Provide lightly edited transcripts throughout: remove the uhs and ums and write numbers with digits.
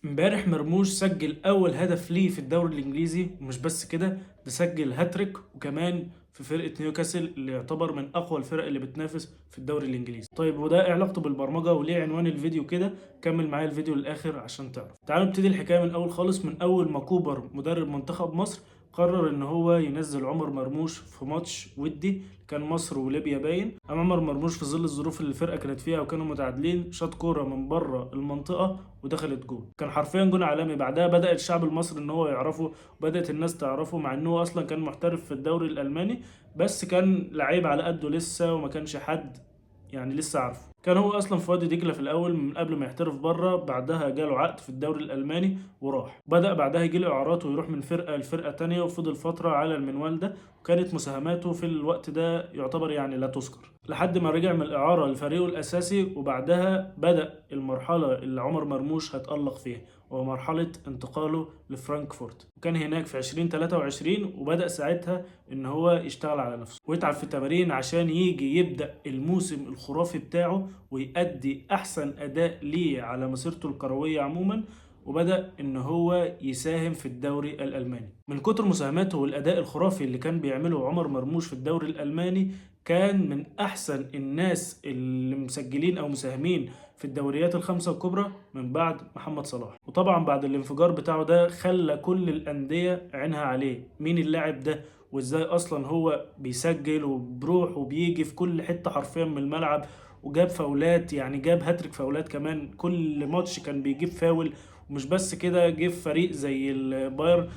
امبارح مرموش سجل اول هدف ليه في الدوري الانجليزي، ومش بس كده، ده سجل هاتريك وكمان في فرقة نيوكاسل اللي يعتبر من اقوى الفرق اللي بتنافس في الدوري الانجليزي. طيب وده إيه علاقته بالبرمجة وليه عنوان الفيديو كده؟ كمل معايا الفيديو للاخر عشان تعرف. تعالوا نبتدي الحكاية من اول خالص، من اول ما كوبر مدرب منتخب مصر قرر ان هو ينزل عمر مرموش في ماتش ودي كان مصر وليبيا باين. عمر مرموش في ظل الظروف اللي الفرقه كانت فيها وكانوا متعادلين شاط كوره من بره المنطقه ودخلت جول، كان حرفيا جول عالمي. بعدها بدأ الشعب المصري ان هو يعرفه وبدأت الناس تعرفه، مع انه اصلا كان محترف في الدوري الالماني، بس كان لعيب على قده لسه وما كانش حد يعني لسه عارفه. كان هو اصلا في وادي دجله في الاول من قبل ما يحترف بره، بعدها جاله عقد في الدوري الالماني وراح بدأ بعدها يجي له اعارات ويروح من فرقه لفرقه تانية، وفضل فتره على المنوال ده، وكانت مساهماته في الوقت ده يعتبر يعني لا تذكر، لحد ما رجع من الاعاره لفريقه الاساسي. وبعدها بدأ المرحله اللي عمر مرموش هيتألق فيها، وهو مرحله انتقاله لفرانكفورت، وكان هناك في 2023، وبدأ ساعتها ان هو يشتغل على نفسه ويتعب في التمارين عشان يجي يبدأ الموسم الخرافي بتاعه ويأدي احسن اداء ليه على مسيرته الكروية عموما. وبدأ ان هو يساهم في الدوري الالماني. من كتر مساهماته والاداء الخرافي اللي كان بيعمله عمر مرموش في الدوري الالماني، كان من احسن الناس اللي مسجلين او مساهمين في الدوريات الخمسة الكبرى من بعد محمد صلاح. وطبعا بعد الانفجار بتاعه ده خلى كل الأندية عينها عليه، مين اللاعب ده وازاي اصلا هو بيسجل وبروح وبيجي في كل حتة حرفيا من الملعب، وجاب فاولات، يعني جاب هاتريك فاولات كمان، كل ماتش كان بيجيب فاول. ومش بس كده، جه في فريق زي الباير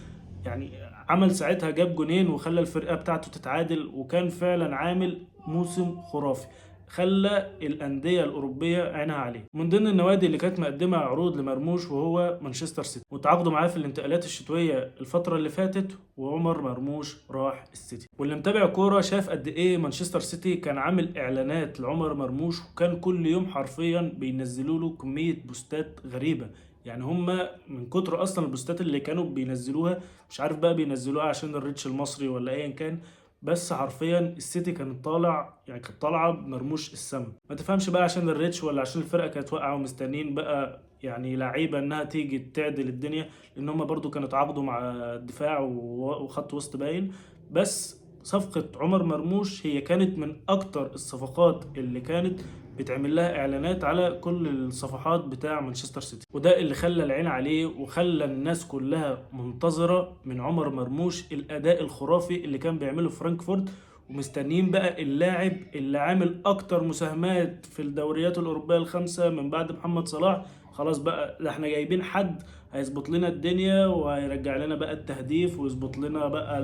يعني عمل ساعتها جاب جونين وخلى الفرقة بتاعته تتعادل، وكان فعلا عامل موسم خرافي خلى الأندية الأوروبية عينها عليه. من ضمن النوادي اللي كانت مقدمة عروض لمرموش وهو مانشستر سيتي، وتعاقدوا معاه في الانتقالات الشتوية الفترة اللي فاتت، وعمر مرموش راح السيتي. واللي متابع كورة شاف قد إيه مانشستر سيتي كان عامل إعلانات لعمر مرموش، وكان كل يوم حرفيا بينزلوا له كمية بوستات غريبة. يعني هما من كتر اصلا البوستات اللي كانوا بينزلوها، مش عارف بقى بينزلوها عشان الريتش المصري ولا ايا كان، بس حرفيا السيتي كانت طالع، يعني كانت طالعه بمرموش السما. ما تفهمش بقى عشان الريتش ولا عشان الفرقه كانت واقعه ومستنيين بقى يعني لعيبه انها تيجي تعدل الدنيا، لان هم برضو كانوا اتعاقدوا مع الدفاع وخط وسط باين. بس صفقة عمر مرموش هي كانت من أكتر الصفقات اللي كانت بيتعمل لها إعلانات على كل الصفحات بتاع مانشستر سيتي، وده اللي خلى العين عليه وخلى الناس كلها منتظرة من عمر مرموش الأداء الخرافي اللي كان بيعمله في فرانكفورت، ومستنيين بقى اللاعب اللي عامل أكتر مساهمات في الدوريات الأوروبية الخمسة من بعد محمد صلاح. خلاص بقى ده احنا جايبين حد هيظبط لنا الدنيا وهيرجع لنا بقى التهديف ويظبط لنا بقى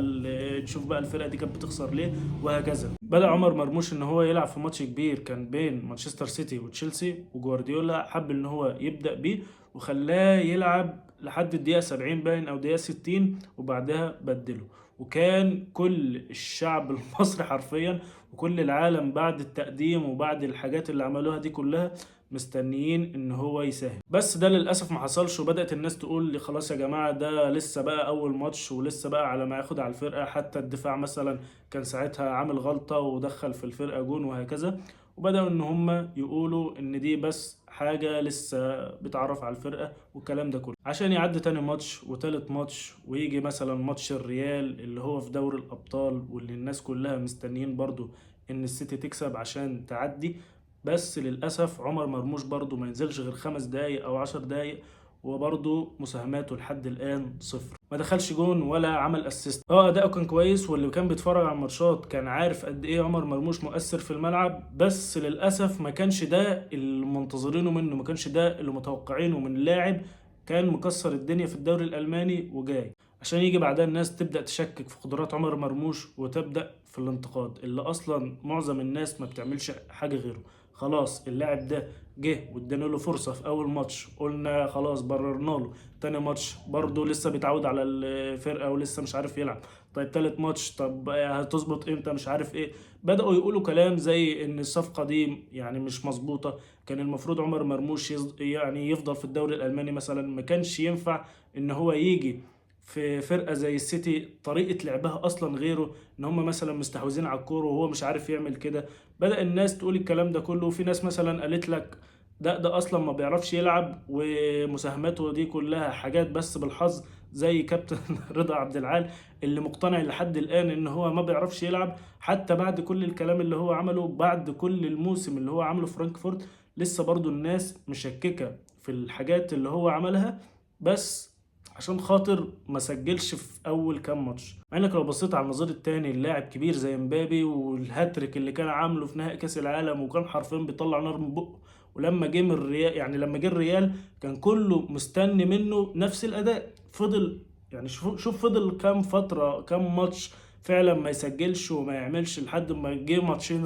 نشوف بقى الفرقه دي كانت بتخسر ليه، وهكذا. بدأ عمر مرموش ان هو يلعب في ماتش كبير كان بين مانشستر سيتي وتشيلسي، وجوارديولا حب ان هو يبدأ بيه وخلاه يلعب لحد الدقيقة 70 باين او دقيقة 60، وبعدها بدله. وكان كل الشعب المصري حرفيا وكل العالم بعد التقديم وبعد الحاجات اللي عملوها دي كلها مستنيين ان هو يساهم، بس ده للاسف ما حصلش. وبدات الناس تقول لي خلاص يا جماعه ده لسه بقى اول ماتش ولسه بقى على ما ياخد على الفرقه، حتى الدفاع مثلا كان ساعتها عامل غلطه ودخل في الفرقه جون وهكذا. وبداوا ان هم يقولوا ان دي بس حاجه لسه بتعرف على الفرقه والكلام ده كله، عشان يعدي تاني ماتش وتالت ماتش ويجي مثلا ماتش الريال اللي هو في دوري الابطال، واللي الناس كلها مستنيين برضو ان السيتي تكسب عشان تعدي. بس للأسف عمر مرموش برضو ما ينزلش غير 5 دقايق أو 10 دقايق، وبرضه مساهماته لحد الآن صفر، ما دخلش جون ولا عمل اسيست. أداؤه كان كويس، واللي كان بيتفرج على الماتشات كان عارف قد إيه عمر مرموش مؤثر في الملعب، بس للأسف ما كانش ده اللي منتظرينه منه، ما كانش ده اللي متوقعينه من لاعب كان مكسر الدنيا في الدوري الألماني وجاي عشان يجي بعدها الناس تبدأ تشكك في قدرات عمر مرموش وتبدأ في الانتقاد، اللي أصلا معظم الناس ما بتعملش حاجة غيره. خلاص اللاعب ده جه وادانا له فرصة في أول ماتش قلنا خلاص بررنا له، تاني ماتش برضه لسه بيتعود على الفرقة ولسه مش عارف يلعب، طيب تالت ماتش طب هتظبط امتى مش عارف ايه. بدأوا يقولوا كلام زي ان الصفقة دي يعني مش مظبوطة، كان المفروض عمر مرموش يعني يفضل في الدوري الألماني مثلا، ما كانش ينفع ان هو يجي في فرقة زي السيتي طريقة لعبها أصلا غيره، إن هم مثلا مستحوذين على الكورة وهو مش عارف يعمل كده. بدأ الناس تقول الكلام ده كله، وفي ناس مثلا قالت لك ده اصلا ما بيعرفش يلعب، ومساهماته دي كلها حاجات بس بالحظ، زي كابتن رضا عبد العال اللي مقتنع لحد الان ان هو ما بيعرفش يلعب، حتى بعد كل الكلام اللي هو عمله، بعد كل الموسم اللي هو عمله في فرانكفورت، لسه برضو الناس مشككة في الحاجات اللي هو عملها، بس عشان خاطر ما سجلش في اول كام ماتش. مع انك لو بصيت على النظير التاني، اللاعب كبير زي مبابي والهاتريك اللي كان عامله في نهائي كاس العالم، وكان حرفيا بيطلع نار من بقه، ولما جه من الريال، يعني لما جه الريال كان كله مستني منه نفس الاداء. فضل يعني شوف فضل كام فترة كام ماتش فعلا ما يسجلش وما يعملش، لحد ما جه ماتشين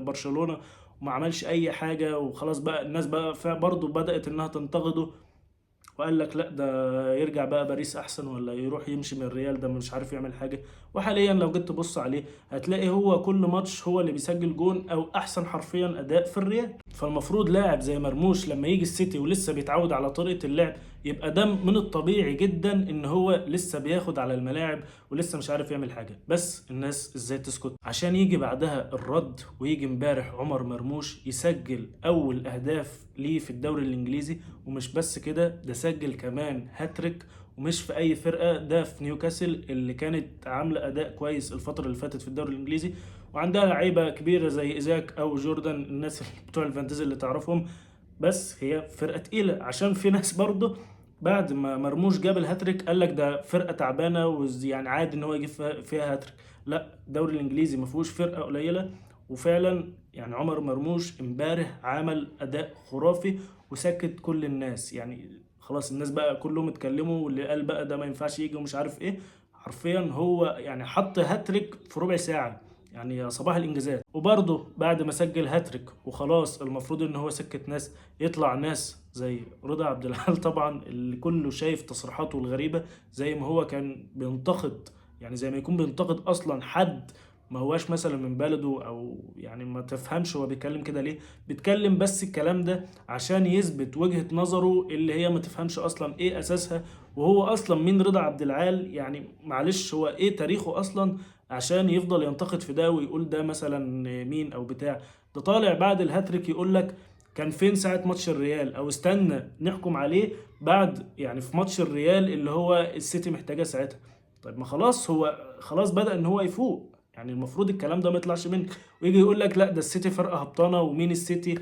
برشلونة وما عملش اي حاجة، وخلاص بقى الناس بقى برضه بدأت انها تنتقده، وقال لك لا ده يرجع بقى باريس احسن، ولا يروح يمشي من الريال، ده مش عارف يعمل حاجه. وحاليا لو جيت تبص عليه هتلاقي هو كل ماتش هو اللي بيسجل جون، او احسن حرفيا اداء في الريال. فالمفروض لاعب زي مرموش لما يجي السيتي ولسه بيتعود على طريقه اللعب، يبقى ده من الطبيعي جدا ان هو لسه بياخد على الملاعب ولسه مش عارف يعمل حاجه. بس الناس ازاي تسكت؟ عشان يجي بعدها الرد، ويجي امبارح عمر مرموش يسجل اول اهداف ليه في الدوري الانجليزي. ومش بس كده، ده سجل كمان هاتريك، ومش في اي فرقه، ده في نيوكاسل اللي كانت عامله اداء كويس الفتره اللي فاتت في الدوري الانجليزي، وعندها لعيبه كبيره زي ايزاك او جوردان، الناس بتوع الفانتزي اللي تعرفهم. بس هي فرقه تقيله، عشان في ناس برضه بعد ما مرموش جاب الهاتريك قال لك ده فرقه تعبانه، ويعني عادي ان هو يجيب فيها هاتريك. لا، الدوري الانجليزي ما فيهوش فرقه قليله، وفعلا يعني عمر مرموش امبارح عمل اداء خرافي وسكت كل الناس. يعني خلاص الناس بقى كلهم اتكلموا، واللي قال بقى ده ما ينفعش يجي ومش عارف ايه، حرفيا هو يعني حط هاتريك في ربع ساعة، يعني يا صباح الانجازات. وبرضه بعد ما سجل هاتريك وخلاص، المفروض ان هو سكت ناس، يطلع ناس زي رضا عبد العال طبعا اللي كله شايف تصريحاته الغريبة، زي ما هو كان بينتقد، يعني زي ما يكون بينتقد اصلا حد ما هواش مثلا من بلده، او يعني ما تفهمش هو بيتكلم كده ليه. بيتكلم بس الكلام ده عشان يثبت وجهة نظره اللي هي ما تفهمش اصلا ايه اساسها. وهو اصلا مين رضا عبد العال؟ يعني معلش هو ايه تاريخه اصلا عشان يفضل ينتقد في ده ويقول ده مثلا مين او بتاع؟ ده طالع بعد الهاتريك يقول لك كان فين ساعة ماتش الريال، او استنى نحكم عليه بعد يعني في ماتش الريال اللي هو السيتي محتاجة ساعتها. طيب ما خلاص هو خلاص بدأ ان هو يفوق، يعني المفروض الكلام ده ما يطلعش منك، ويجي يقول لك لا ده السيتي فرقه هبطانه، ومين السيتي،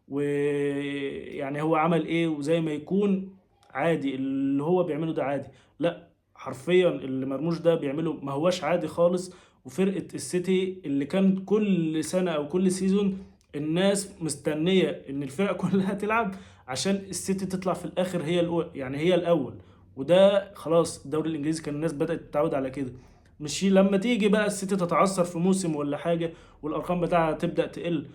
ويعني هو عمل ايه، وزي ما يكون عادي اللي هو بيعمله ده عادي. لا، حرفيا اللي مرموش ده بيعمله ما هواش عادي خالص. وفرقه السيتي اللي كان كل سنه او كل سيزون الناس مستنيه ان الفرق كلها تلعب عشان السيتي تطلع في الاخر هي يعني هي الاول. وده خلاص الدوري الانجليزي كان الناس بدات تتعود على كده. مش لما تيجي بقى السيتي تتعثر في موسم ولا حاجة والأرقام بتاعها تبدأ تقل،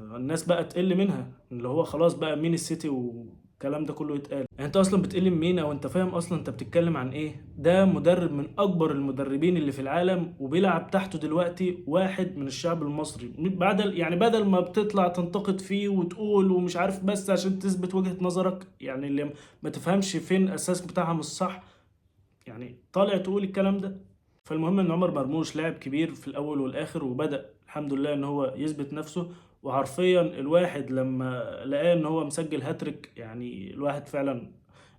الناس بقى تقل منها، اللي هو خلاص بقى مين السيتي والكلام ده كله يتقال. يعني انت اصلا بتقل من مين؟ او انت فاهم اصلا انت بتتكلم عن ايه؟ ده مدرب من اكبر المدربين اللي في العالم، وبيلعب تحته دلوقتي واحد من الشعب المصري. يعني بدل ما بتطلع تنتقد فيه وتقول ومش عارف بس عشان تثبت وجهة نظرك، يعني اللي ما تفهمش فين الاساس بتاعها مش صح، يعني طالع تقول الكلام ده. فالمهم ان عمر مرموش لاعب كبير في الاول والاخر، وبدأ الحمد لله ان هو يثبت نفسه. وحرفيا الواحد لما لقاه ان هو مسجل هاتريك، يعني الواحد فعلا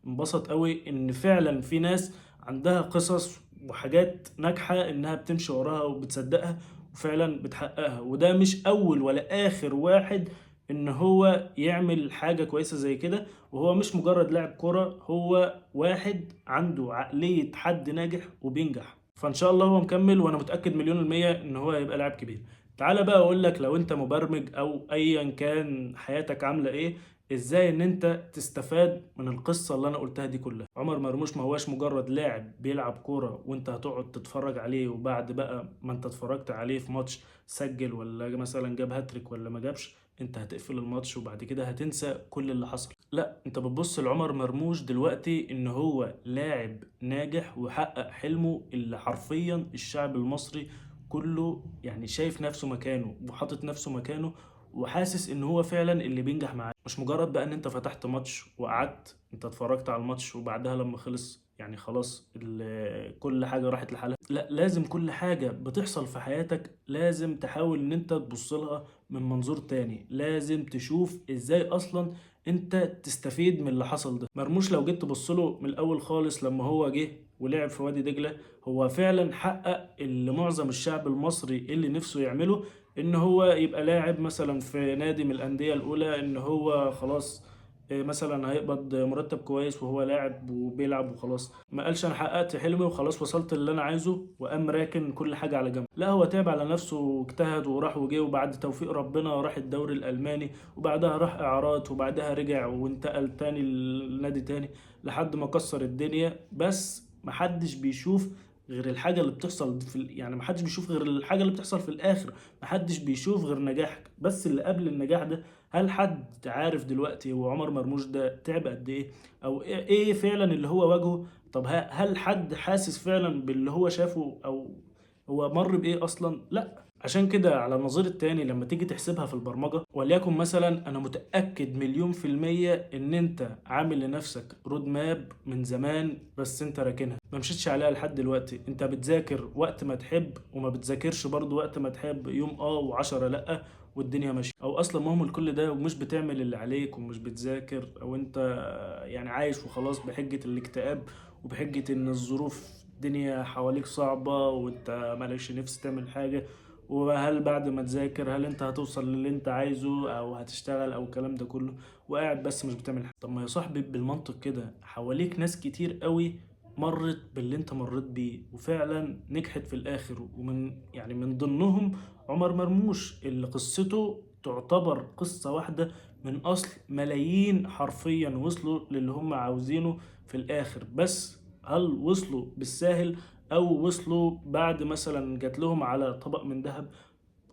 انبسط قوي ان فعلا في ناس عندها قصص وحاجات ناجحة انها بتمشي وراها وبتصدقها وفعلا بتحققها. وده مش اول ولا اخر واحد ان هو يعمل حاجة كويسة زي كده. وهو مش مجرد لاعب كرة، هو واحد عنده عقلية حد ناجح وبينجح. فان شاء الله هو مكمل، وانا متأكد مليون المية ان هو هيبقى لاعب كبير. تعالى بقى اقول لك، لو انت مبرمج او ايا كان حياتك عاملة ايه، ازاي ان انت تستفاد من القصة اللي انا قلتها دي كلها. عمر مرموش ما هواش مجرد لاعب بيلعب كورة وانت هتقعد تتفرج عليه، وبعد بقى ما انت اتفرجت عليه في ماتش سجل ولا مثلا جاب هاتريك ولا ما جابش، انت هتقفل الماتش وبعد كده هتنسى كل اللي حصل. لا، انت بتبص لعمر مرموش دلوقتي ان هو لاعب ناجح وحقق حلمه اللي حرفيا الشعب المصري كله يعني شايف نفسه مكانه وحاطط نفسه مكانه. وحاسس ان هو فعلا اللي بينجح معاه، مش مجرد بقى ان انت فتحت ماتش وقعدت انت اتفرجت على الماتش وبعدها لما خلص يعني خلاص كل حاجة راحت لحالها. لا، لازم كل حاجة بتحصل في حياتك لازم تحاول ان انت تبص لها من منظور تاني، لازم تشوف ازاي اصلا انت تستفيد من اللي حصل ده. مرموش لو جيت تبص له من الاول خالص لما هو جه ولعب في وادي دجلة، هو فعلا حقق اللي معظم الشعب المصري اللي نفسه يعمله، ان هو يبقى لاعب مثلا في نادي من الانديه الاولى، ان هو خلاص مثلا هيقبض مرتب كويس وهو لاعب وبيلعب وخلاص. ما قالش انا حققت حلمي وخلاص وصلت اللي انا عايزه وقام راكن كل حاجه على جنب. لا، هو تعب على نفسه واجتهد وراح وجه، وبعد توفيق ربنا راح الدوري الالماني، وبعدها راح اعارات، وبعدها رجع وانتقل تاني لنادي تاني لحد ما كسر الدنيا. بس محدش بيشوف غير الحاجة اللي بتحصل يعني محدش بيشوف غير الحاجة اللي بتحصل في الآخر، محدش بيشوف غير نجاحك بس اللي قبل النجاح ده. هل حد عارف دلوقتي هو عمر مرموش ده تعب قد إيه؟ أو إيه فعلا اللي هو واجهه؟ طب هل حد حاسس فعلا باللي هو شافه، أو هو مر بإيه أصلا؟ لأ. عشان كده على النظير التاني لما تيجي تحسبها في البرمجة، وليكن مثلا أنا متأكد مليون في المية إن أنت عامل لنفسك رود ماب من زمان بس أنت راكنها ما مشيتش عليها لحد دلوقتي. أنت بتذاكر وقت ما تحب وما بتذاكرش برضو وقت ما تحب، يوم وعشرة لأ، والدنيا ماشية. أو أصلا مهمل كل ده ومش بتعمل اللي عليك ومش بتذاكر، أو أنت يعني عايش وخلاص بحجة الاكتئاب وبحجة إن الظروف الدنيا حواليك صعبة وانت مالكش نفس تعمل حاجة. وهل بعد ما تذاكر هل انت هتوصل للي انت عايزه او هتشتغل او الكلام ده كله وقاعد بس مش بتعمل حاجة؟ طب ما يا صاحبي بالمنطق كده حواليك ناس كتير قوي مرت باللي انت مريت بيه وفعلا نجحت في الاخر، ومن يعني من ضمنهم عمر مرموش اللي قصته تعتبر قصة واحدة من اصل ملايين حرفيا وصلوا للي هم عاوزينه في الاخر. بس هل وصلوا بالساهل او وصلوا بعد مثلا جات لهم على طبق من ذهب؟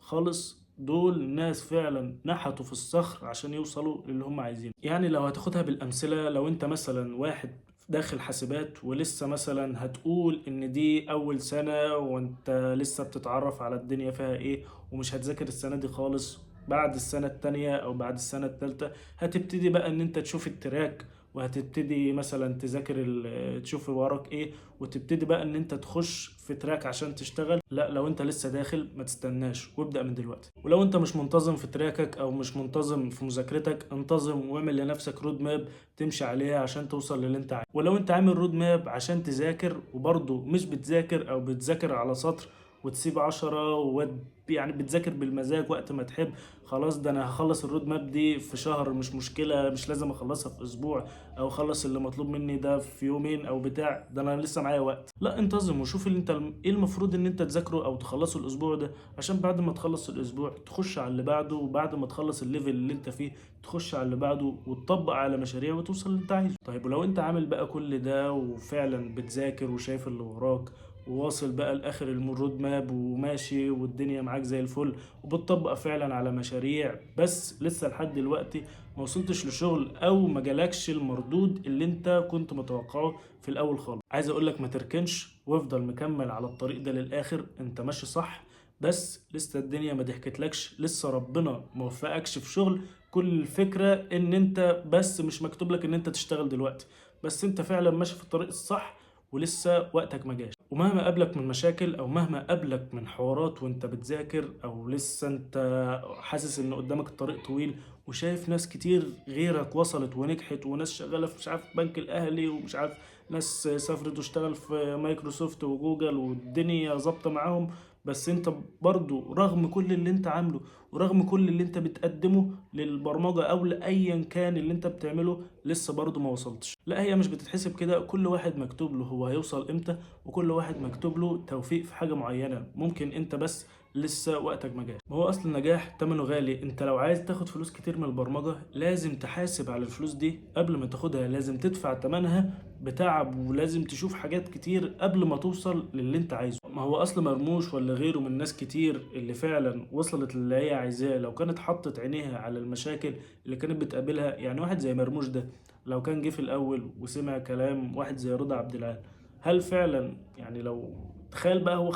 خالص. دول ناس فعلا نحتوا في الصخر عشان يوصلوا للي هم عايزينه. يعني لو هتاخدها بالامثله، لو انت مثلا واحد داخل حاسبات ولسه مثلا هتقول ان دي اول سنه وانت لسه بتتعرف على الدنيا فيها ايه ومش هتذاكر السنه دي خالص، بعد السنه التانية او بعد السنه التالتة هتبتدي بقى ان انت تشوف التراك وهتبتدي مثلا تذاكر تشوف وراك ايه وتبتدي بقى ان انت تخش في تراك عشان تشتغل. لا، لو انت لسه داخل ما تستناش وابدأ من دلوقتي. ولو انت مش منتظم في تراكك او مش منتظم في مذاكرتك، انتظم واعمل لنفسك رود ماب تمشي عليها عشان توصل للي انت عايزه. ولو انت عامل رود ماب عشان تذاكر وبرضه مش بتذاكر او بتذاكر على سطر وتسيب 10 يعني بتذاكر بالمزاج وقت ما تحب، خلاص ده انا هخلص الرود ماب دي في شهر مش مشكلة، مش لازم اخلصها في اسبوع او اخلص اللي مطلوب مني ده في يومين او بتاع، ده انا لسه معايا وقت. لا، انتظم وشوف اللي انت ايه المفروض ان انت تذاكره او تخلصه الاسبوع ده، عشان بعد ما تخلص الاسبوع تخش على اللي بعده، وبعد ما تخلص الليفل اللي انت فيه تخش على اللي بعده وتطبق على مشاريع وتوصل اللي انت عايزه. طيب ولو انت عامل بقى كل ده وفعلا بتذاكر وشايف اللي وراك وواصل بقى لاخر الرود ماب وماشي والدنيا معاك زي الفل وبتطبق فعلا على مشاريع، بس لسه لحد دلوقتي ما وصلتش لشغل او ما جالكش المردود اللي انت كنت متوقعه في الاول خالص، عايز اقولك ما تركنش وافضل مكمل على الطريق ده للاخر. انت ماشي صح، بس لسه الدنيا ما ضحكتلكش، لسه ربنا ما وفقكش في شغل. كل الفكرة ان انت بس مش مكتوب لك ان انت تشتغل دلوقتي، بس انت فعلا ماشي في الطريق الصح ولسه وقتك ما جاش. ومهما قابلك من مشاكل او مهما قابلك من حوارات وانت بتذاكر او لسه انت حاسس ان قدامك الطريق طويل وشايف ناس كتير غيرك وصلت ونجحت، وناس شغالة في مش عارف بنك الاهلي ومش عارف ناس سافرت واشتغل في مايكروسوفت وجوجل والدنيا ظابطة معاهم، بس انت برضو رغم كل اللي انت عامله ورغم كل اللي انت بتقدمه للبرمجة او لأيا كان اللي انت بتعمله لسه برضو ما وصلتش. لا، هي مش بتتحسب كده. كل واحد مكتوب له هو هيوصل امتى، وكل واحد مكتوب له توفيق في حاجة معينة، ممكن انت بس لسه وقتك ما جاش. هو اصل النجاح تمنه غالي. انت لو عايز تاخد فلوس كتير من البرمجة لازم تحاسب على الفلوس دي قبل ما تاخدها، لازم تدفع تمنها بتعب، ولازم تشوف حاجات كتير قبل ما توصل للي انت عايزه. ما هو اصل مرموش ولا غيره من ناس كتير اللي فعلا وصلت للي هي عايزاه لو كانت حطت عينيها على المشاكل اللي كانت بتقابلها. يعني واحد زي مرموش ده لو كان جه في الاول وسمع كلام واحد زي رضا عبد العال، هل فعلا يعني لو تخيل بقى هو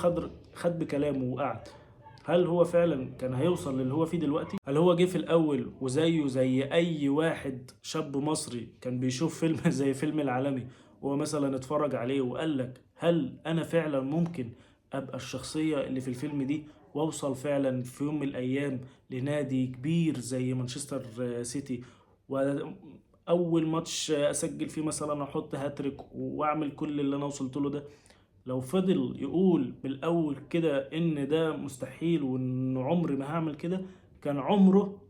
خد بكلامه وقعد، هل هو فعلا كان هيوصل للي هو فيه دلوقتي؟ هل هو جه في الاول وزيه زي اي واحد شاب مصري كان بيشوف فيلم زي فيلم العالمي ومثلا اتفرج عليه وقال لك هل انا فعلا ممكن ابقى الشخصية اللي في الفيلم دي واوصل فعلا في يوم من الايام لنادي كبير زي مانشستر سيتي، واول ماتش اسجل فيه مثلا احط هاتريك واعمل كل اللي انا وصلت له ده؟ لو فضل يقول بالاول كده ان ده مستحيل وان عمري ما هعمل كده، كان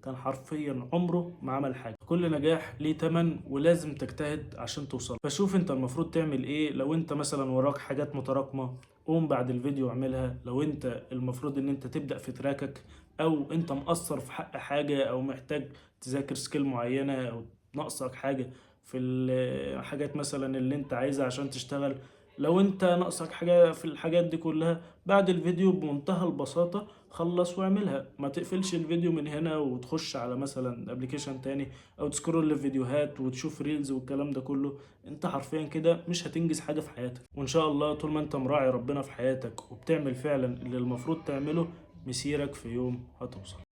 حرفيا عمره ما عمل حاجة. كل نجاح ليه تمن ولازم تجتهد عشان توصل. فشوف انت المفروض تعمل ايه. لو انت مثلا وراك حاجات متراكمة قوم بعد الفيديو اعملها. لو انت المفروض ان انت تبدأ في تراكك، او انت مقصر في حق حاجة، او محتاج تذاكر سكيل معينة، او ناقصك حاجة في الحاجات مثلا اللي انت عايزها عشان تشتغل، لو انت ناقصك حاجة في الحاجات دي كلها، بعد الفيديو بمنتهى البساطة خلص واعملها. ما تقفلش الفيديو من هنا وتخش على مثلا ابلكيشن تاني او تسكرول الفيديوهات وتشوف ريلز والكلام ده كله. انت حرفيا كده مش هتنجز حاجة في حياتك. وان شاء الله طول ما انت مراعي ربنا في حياتك وبتعمل فعلا اللي المفروض تعمله، مسيرك في يوم هتوصل.